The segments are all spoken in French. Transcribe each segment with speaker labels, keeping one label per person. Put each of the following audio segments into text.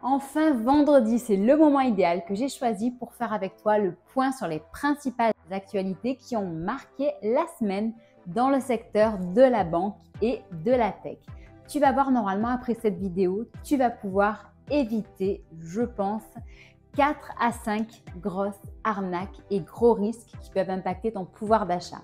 Speaker 1: Enfin, vendredi, c'est le moment idéal que j'ai choisi pour faire avec toi le point sur les principales actualités qui ont marqué la semaine dans le secteur de la banque et de la tech. Tu vas voir normalement après cette vidéo, tu vas pouvoir éviter, je pense, 4 à 5 grosses arnaques et gros risques qui peuvent impacter ton pouvoir d'achat.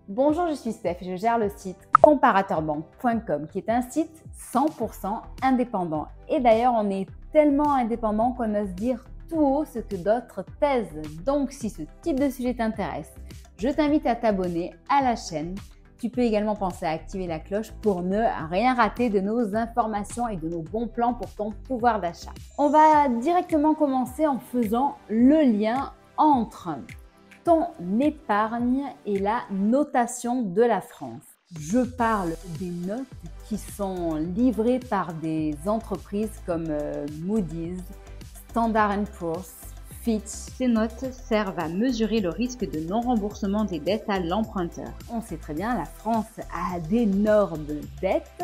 Speaker 1: Bonjour, je suis Steph et je gère le site comparateurbanque.com qui est un site 100% indépendant. Et d'ailleurs, on est tellement indépendant qu'on ose dire tout haut ce que d'autres taisent. Donc, si ce type de sujet t'intéresse, je t'invite à t'abonner à la chaîne. Tu peux également penser à activer la cloche pour ne rien rater de nos informations et de nos bons plans pour ton pouvoir d'achat. On va directement commencer en faisant le lien entre ton épargne et la notation de la France. Je parle des notes qui sont livrées par des entreprises comme Moody's, Standard & Poor's, Fitch.
Speaker 2: Ces notes servent à mesurer le risque de non-remboursement des dettes à l'emprunteur.
Speaker 1: On sait très bien, la France a d'énormes dettes.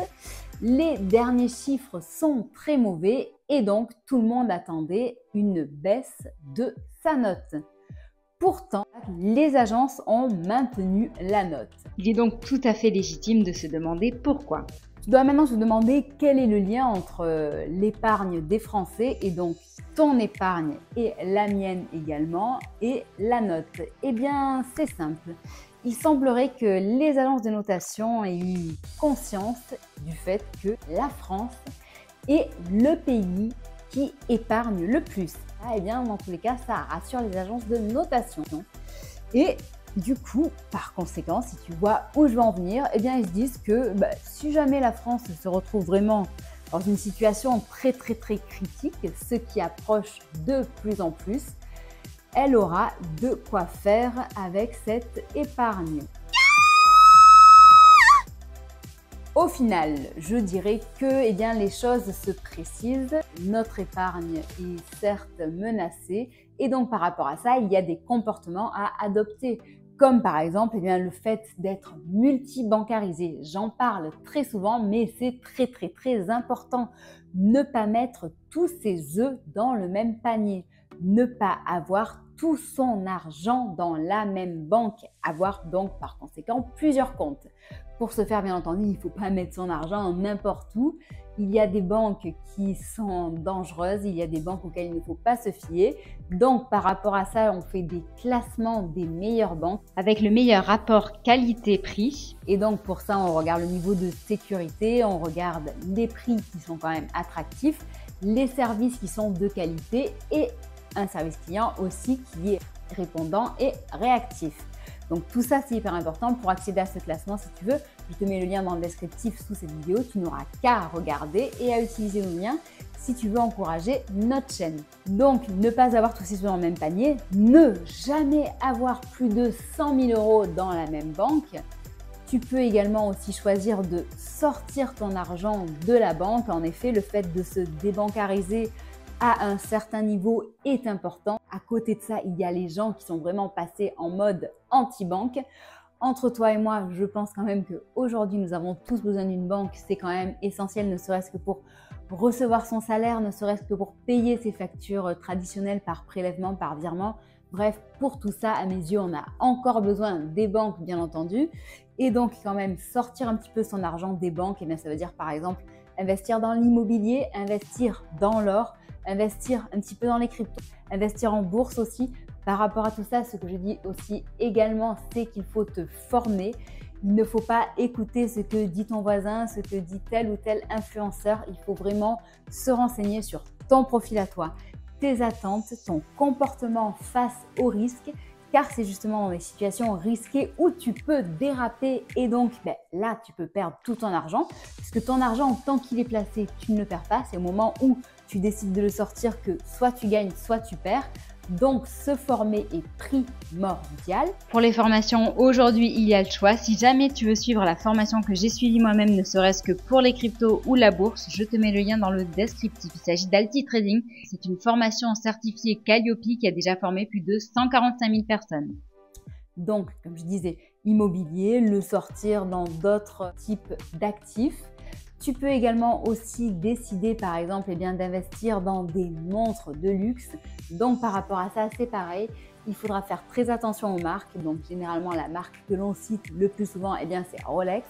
Speaker 1: Les derniers chiffres sont très mauvais et donc tout le monde attendait une baisse de sa note. Pourtant, les agences ont maintenu la note.
Speaker 2: Il est donc tout à fait légitime de se demander pourquoi.
Speaker 1: Tu dois maintenant te demander quel est le lien entre l'épargne des Français et donc ton épargne et la mienne également et la note. Eh bien, c'est simple. Il semblerait que les agences de notation aient eu conscience du fait que la France est le pays qui épargne le plus. Eh bien, dans tous les cas, ça rassure les agences de notation. Et du coup, par conséquent, si tu vois où je veux en venir, eh bien, ils se disent que si jamais la France se retrouve vraiment dans une situation très critique, ce qui approche de plus en plus, elle aura de quoi faire avec cette épargne. Au final, je dirais que les choses se précisent. Notre épargne est certes menacée et donc par rapport à ça, il y a des comportements à adopter. Comme par exemple le fait d'être multibancarisé. J'en parle très souvent, mais c'est très important. Ne pas mettre tous ses œufs dans le même panier. Ne pas avoir tout son argent dans la même banque. Avoir donc par conséquent plusieurs comptes. Pour ce faire, bien entendu, il ne faut pas mettre son argent n'importe où. Il y a des banques qui sont dangereuses, il y a des banques auxquelles il ne faut pas se fier. Donc, par rapport à ça, on fait des classements des meilleures banques
Speaker 2: avec le meilleur rapport qualité-prix.
Speaker 1: Et donc, pour ça, on regarde le niveau de sécurité, on regarde les prix qui sont quand même attractifs, les services qui sont de qualité et un service client aussi qui est répondant et réactif. Donc tout ça, c'est hyper important. Pour accéder à ce classement, si tu veux, je te mets le lien dans le descriptif sous cette vidéo. Tu n'auras qu'à regarder et à utiliser nos liens si tu veux encourager notre chaîne. Donc, ne pas avoir tous ces œufs dans le même panier, ne jamais avoir plus de 100 000 € dans la même banque. Tu peux également aussi choisir de sortir ton argent de la banque. En effet, le fait de se débancariser à un certain niveau est important. À côté de ça, il y a les gens qui sont vraiment passés en mode anti-banque. Entre toi et moi, je pense quand même qu'aujourd'hui, nous avons tous besoin d'une banque. C'est quand même essentiel, ne serait-ce que pour recevoir son salaire, ne serait-ce que pour payer ses factures traditionnelles par prélèvement, par virement. Bref, pour tout ça, à mes yeux, on a encore besoin des banques, bien entendu. Et donc, quand même, sortir un petit peu son argent des banques, ça veut dire par exemple investir dans l'immobilier, investir dans l'or, investir un petit peu dans les cryptos, investir en bourse aussi. Par rapport à tout ça, ce que je dis aussi également, c'est qu'il faut te former. Il ne faut pas écouter ce que dit ton voisin, ce que dit tel ou tel influenceur. Il faut vraiment se renseigner sur ton profil à toi, tes attentes, ton comportement face aux risques, car c'est justement dans des situations risquées où tu peux déraper et donc là, tu peux perdre tout ton argent, puisque ton argent, tant qu'il est placé, tu ne le perds pas. C'est au moment où tu décides de le sortir que soit tu gagnes, soit tu perds. Donc, se former est primordial.
Speaker 2: Pour les formations, aujourd'hui, il y a le choix. Si jamais tu veux suivre la formation que j'ai suivie moi-même, ne serait-ce que pour les cryptos ou la bourse, je te mets le lien dans le descriptif. Il s'agit d'Alti Trading. C'est une formation certifiée Calliope qui a déjà formé plus de 145 000 personnes.
Speaker 1: Donc, comme je disais, immobilier, le sortir dans d'autres types d'actifs. Tu peux également aussi décider par exemple d'investir dans des montres de luxe. Donc par rapport à ça, c'est pareil, il faudra faire très attention aux marques. Donc généralement la marque que l'on cite le plus souvent, c'est Rolex,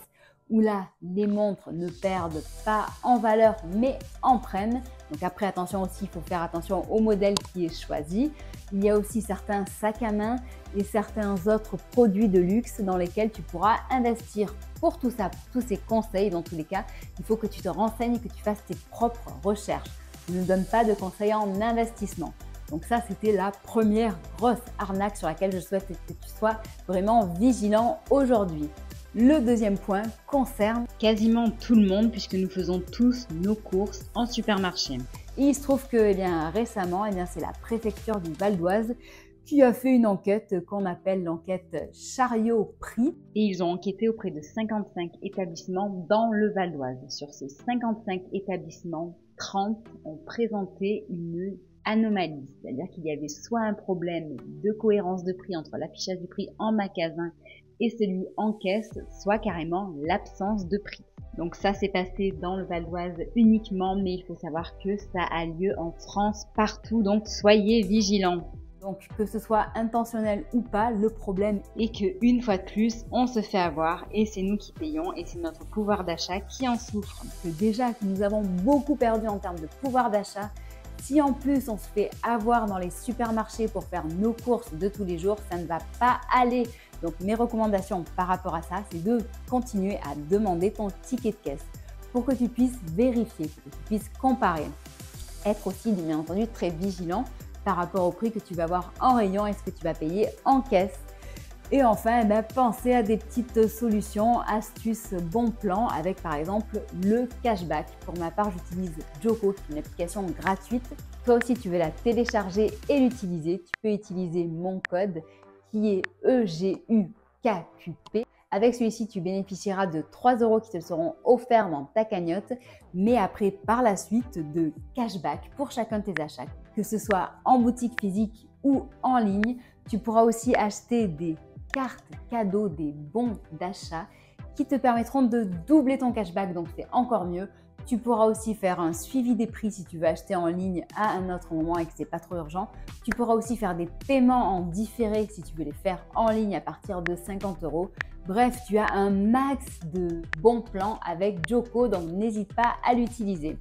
Speaker 1: où là les montres ne perdent pas en valeur mais en prennent. Donc après attention aussi, il faut faire attention au modèle qui est choisi. Il y a aussi certains sacs à main et certains autres produits de luxe dans lesquels tu pourras investir. Pour tout ça, pour tous ces conseils, dans tous les cas, il faut que tu te renseignes et que tu fasses tes propres recherches. Je ne donne pas de conseils en investissement. Donc ça, c'était la première grosse arnaque sur laquelle je souhaite que tu sois vraiment vigilant aujourd'hui. Le deuxième point concerne
Speaker 2: quasiment tout le monde puisque nous faisons tous nos courses en supermarché.
Speaker 1: Et il se trouve que récemment, c'est la préfecture du Val d'Oise qui a fait une enquête qu'on appelle l'enquête Chariot-Prix.
Speaker 2: Et ils ont enquêté auprès de 55 établissements dans le Val d'Oise. Sur ces 55 établissements, 30 ont présenté une anomalie. C'est-à-dire qu'il y avait soit un problème de cohérence de prix entre l'affichage du prix en magasin et celui en caisse, soit carrément l'absence de prix. Donc ça s'est passé dans le Val d'Oise uniquement, mais il faut savoir que ça a lieu en France partout, donc soyez vigilants.
Speaker 1: Donc que ce soit intentionnel ou pas, le problème
Speaker 2: est que une fois de plus, on se fait avoir et c'est nous qui payons et c'est notre pouvoir d'achat qui en souffre.
Speaker 1: Que déjà que nous avons beaucoup perdu en termes de pouvoir d'achat, si en plus on se fait avoir dans les supermarchés pour faire nos courses de tous les jours, ça ne va pas aller. Donc mes recommandations par rapport à ça, c'est de continuer à demander ton ticket de caisse pour que tu puisses vérifier, que tu puisses comparer. Être aussi bien entendu très vigilant par rapport au prix que tu vas voir en rayon et ce que tu vas payer en caisse. Et enfin, pensez à des petites solutions, astuces, bons plans avec par exemple le cashback. Pour ma part, j'utilise Joko, qui est une application gratuite. Toi aussi, tu veux la télécharger et l'utiliser. Tu peux utiliser mon code qui est EGUKQP. Avec celui-ci, tu bénéficieras de 3 € qui te seront offerts dans ta cagnotte, mais après, par la suite, de cashback pour chacun de tes achats. Que ce soit en boutique physique ou en ligne, tu pourras aussi acheter des cartes cadeaux, des bons d'achat qui te permettront de doubler ton cashback, donc c'est encore mieux. Tu pourras aussi faire un suivi des prix si tu veux acheter en ligne à un autre moment et que c'est pas trop urgent. Tu pourras aussi faire des paiements en différé si tu veux les faire en ligne à partir de 50 €. Bref, tu as un max de bons plans avec Joko, donc n'hésite pas à l'utiliser.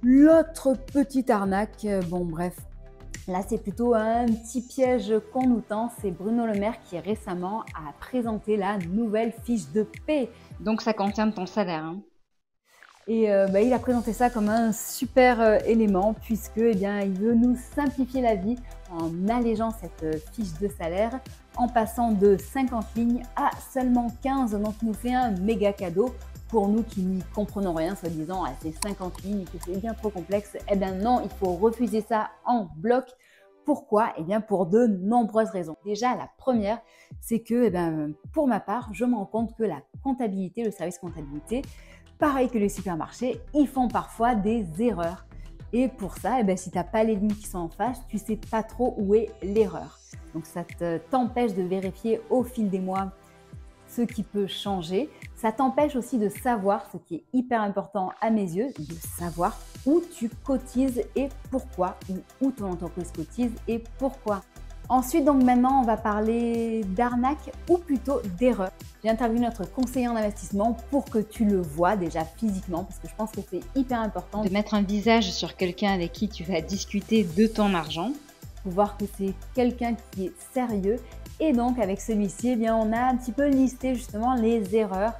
Speaker 1: L'autre petite arnaque, là c'est plutôt un petit piège qu'on nous tend, c'est Bruno Le Maire qui récemment a présenté la nouvelle fiche de paie.
Speaker 2: Donc ça concerne ton salaire, hein.
Speaker 1: Et il a présenté ça comme un super élément puisque il veut nous simplifier la vie en allégeant cette fiche de salaire, en passant de 50 lignes à seulement 15. Donc il nous fait un méga cadeau pour nous qui n'y comprenons rien, soi-disant à ces 50 lignes, que c'est bien trop complexe. Non, il faut refuser ça en bloc. Pourquoi ? Pour de nombreuses raisons. Déjà, la première, c'est que pour ma part, je me rends compte que la comptabilité, le service comptabilité, pareil que les supermarchés, ils font parfois des erreurs. Et pour ça, si tu n'as pas les lignes qui sont en face, tu ne sais pas trop où est l'erreur. Donc ça t'empêche de vérifier au fil des mois ce qui peut changer. Ça t'empêche aussi de savoir, ce qui est hyper important à mes yeux, de savoir où tu cotises et pourquoi, ou où ton entreprise cotise et pourquoi. Ensuite, donc maintenant, on va parler d'arnaque ou plutôt d'erreur. J'ai interviewé notre conseiller en investissement pour que tu le vois déjà physiquement parce que je pense que c'est hyper important
Speaker 2: de mettre un visage sur quelqu'un avec qui tu vas discuter de ton argent.
Speaker 1: Pour voir que c'est quelqu'un qui est sérieux. Et donc, avec celui-ci, on a un petit peu listé justement les erreurs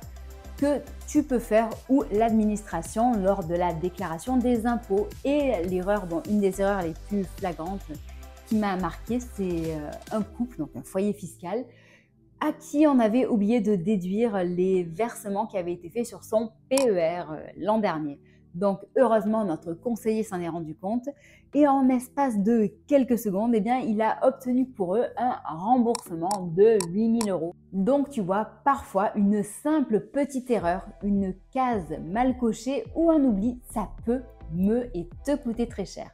Speaker 1: que tu peux faire ou l'administration lors de la déclaration des impôts. Et l'erreur, une des erreurs les plus flagrantes qui m'a marqué, c'est un couple, donc un foyer fiscal, à qui on avait oublié de déduire les versements qui avaient été faits sur son PER l'an dernier. Donc heureusement, notre conseiller s'en est rendu compte et en espace de quelques secondes, il a obtenu pour eux un remboursement de 8 000 €. Donc tu vois, parfois une simple petite erreur, une case mal cochée ou un oubli, ça peut et te coûter très cher.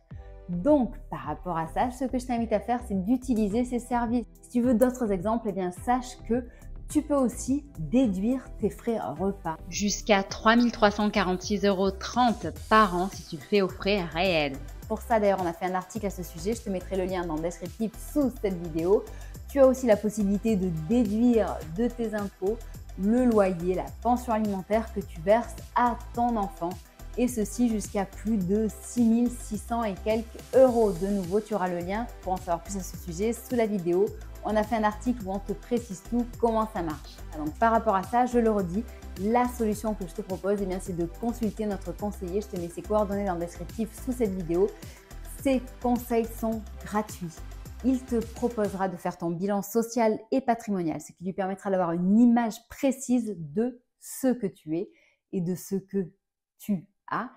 Speaker 1: Donc, par rapport à ça, ce que je t'invite à faire, c'est d'utiliser ces services. Si tu veux d'autres exemples, sache que Tu peux aussi déduire tes frais repas.
Speaker 2: Jusqu'à 3 346,30 € par an si tu le fais aux frais réels.
Speaker 1: Pour ça d'ailleurs, on a fait un article à ce sujet, je te mettrai le lien dans le descriptif sous cette vidéo. Tu as aussi la possibilité de déduire de tes impôts le loyer, la pension alimentaire que tu verses à ton enfant. Et ceci jusqu'à plus de 6 600 et quelques euros. De nouveau, tu auras le lien pour en savoir plus à ce sujet sous la vidéo. On a fait un article où on te précise tout, comment ça marche. Donc par rapport à ça, je le redis, la solution que je te propose, eh bien, c'est de consulter notre conseiller. Je te mets ses coordonnées dans le descriptif sous cette vidéo. Ces conseils sont gratuits. Il te proposera de faire ton bilan social et patrimonial, ce qui lui permettra d'avoir une image précise de ce que tu es et de ce que tu as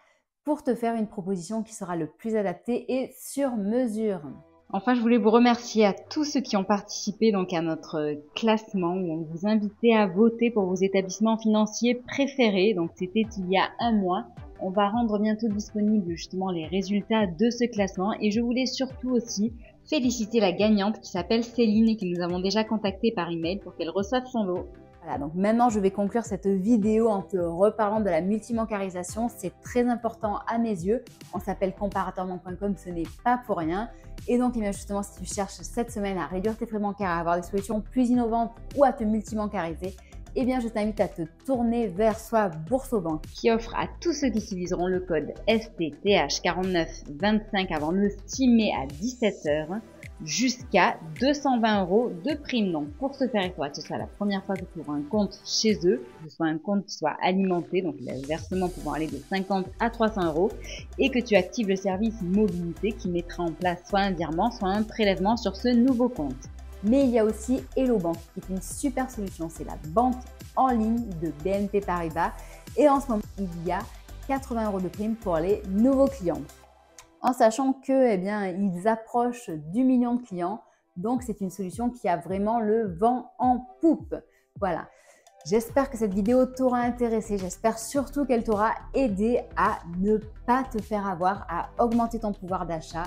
Speaker 1: pour te faire une proposition qui sera le plus adaptée et sur mesure.
Speaker 2: Enfin, je voulais vous remercier à tous ceux qui ont participé donc à notre classement où on vous invitait à voter pour vos établissements financiers préférés. Donc c'était il y a un mois. On va rendre bientôt disponibles justement les résultats de ce classement et je voulais surtout aussi féliciter la gagnante qui s'appelle Céline et que nous avons déjà contactée par email pour qu'elle reçoive son lot.
Speaker 1: Voilà, donc maintenant je vais conclure cette vidéo en te reparlant de la multibancarisation. C'est très important à mes yeux. On s'appelle comparatorbank.com, ce n'est pas pour rien. Et donc eh bien justement, si tu cherches cette semaine à réduire tes frais bancaires, à avoir des solutions plus innovantes ou à te multibancariser, eh bien je t'invite à te tourner vers soit Boursobank,
Speaker 2: qui offre à tous ceux qui utiliseront le code STTH4925 avant le 6 mai à 17 h jusqu'à 220 € de prime. Donc pour ce faire, il faudra que ce soit la première fois que tu ouvres un compte chez eux, que ce soit un compte qui soit alimenté, donc le versement pouvant aller de 50 à 300 €, et que tu actives le service mobilité qui mettra en place soit un virement, soit un prélèvement sur ce nouveau compte.
Speaker 1: Mais il y a aussi Hello Bank qui est une super solution. C'est la banque en ligne de BNP Paribas et en ce moment, il y a 80 € de prime pour les nouveaux clients. En sachant que, eh bien, ils approchent du million de clients. Donc, c'est une solution qui a vraiment le vent en poupe. Voilà. J'espère que cette vidéo t'aura intéressé. J'espère surtout qu'elle t'aura aidé à ne pas te faire avoir, à augmenter ton pouvoir d'achat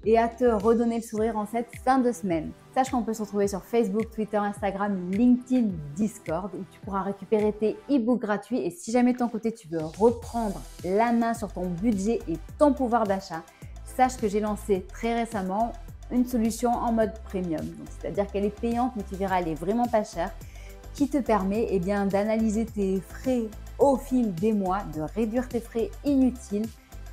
Speaker 1: et à te redonner le sourire en cette fin de semaine. Sache qu'on peut se retrouver sur Facebook, Twitter, Instagram, LinkedIn, Discord où tu pourras récupérer tes e-books gratuits et si jamais de ton côté tu veux reprendre la main sur ton budget et ton pouvoir d'achat, sache que j'ai lancé très récemment une solution en mode premium. C'est-à-dire qu'elle est payante mais tu verras elle est vraiment pas chère qui te permet eh bien, d'analyser tes frais au fil des mois, de réduire tes frais inutiles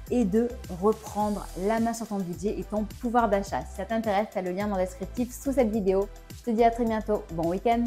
Speaker 1: et de reprendre la main sur ton budget et ton pouvoir d'achat. Si ça t'intéresse, tu as le lien dans le descriptif sous cette vidéo. Je te dis à très bientôt. Bon week-end!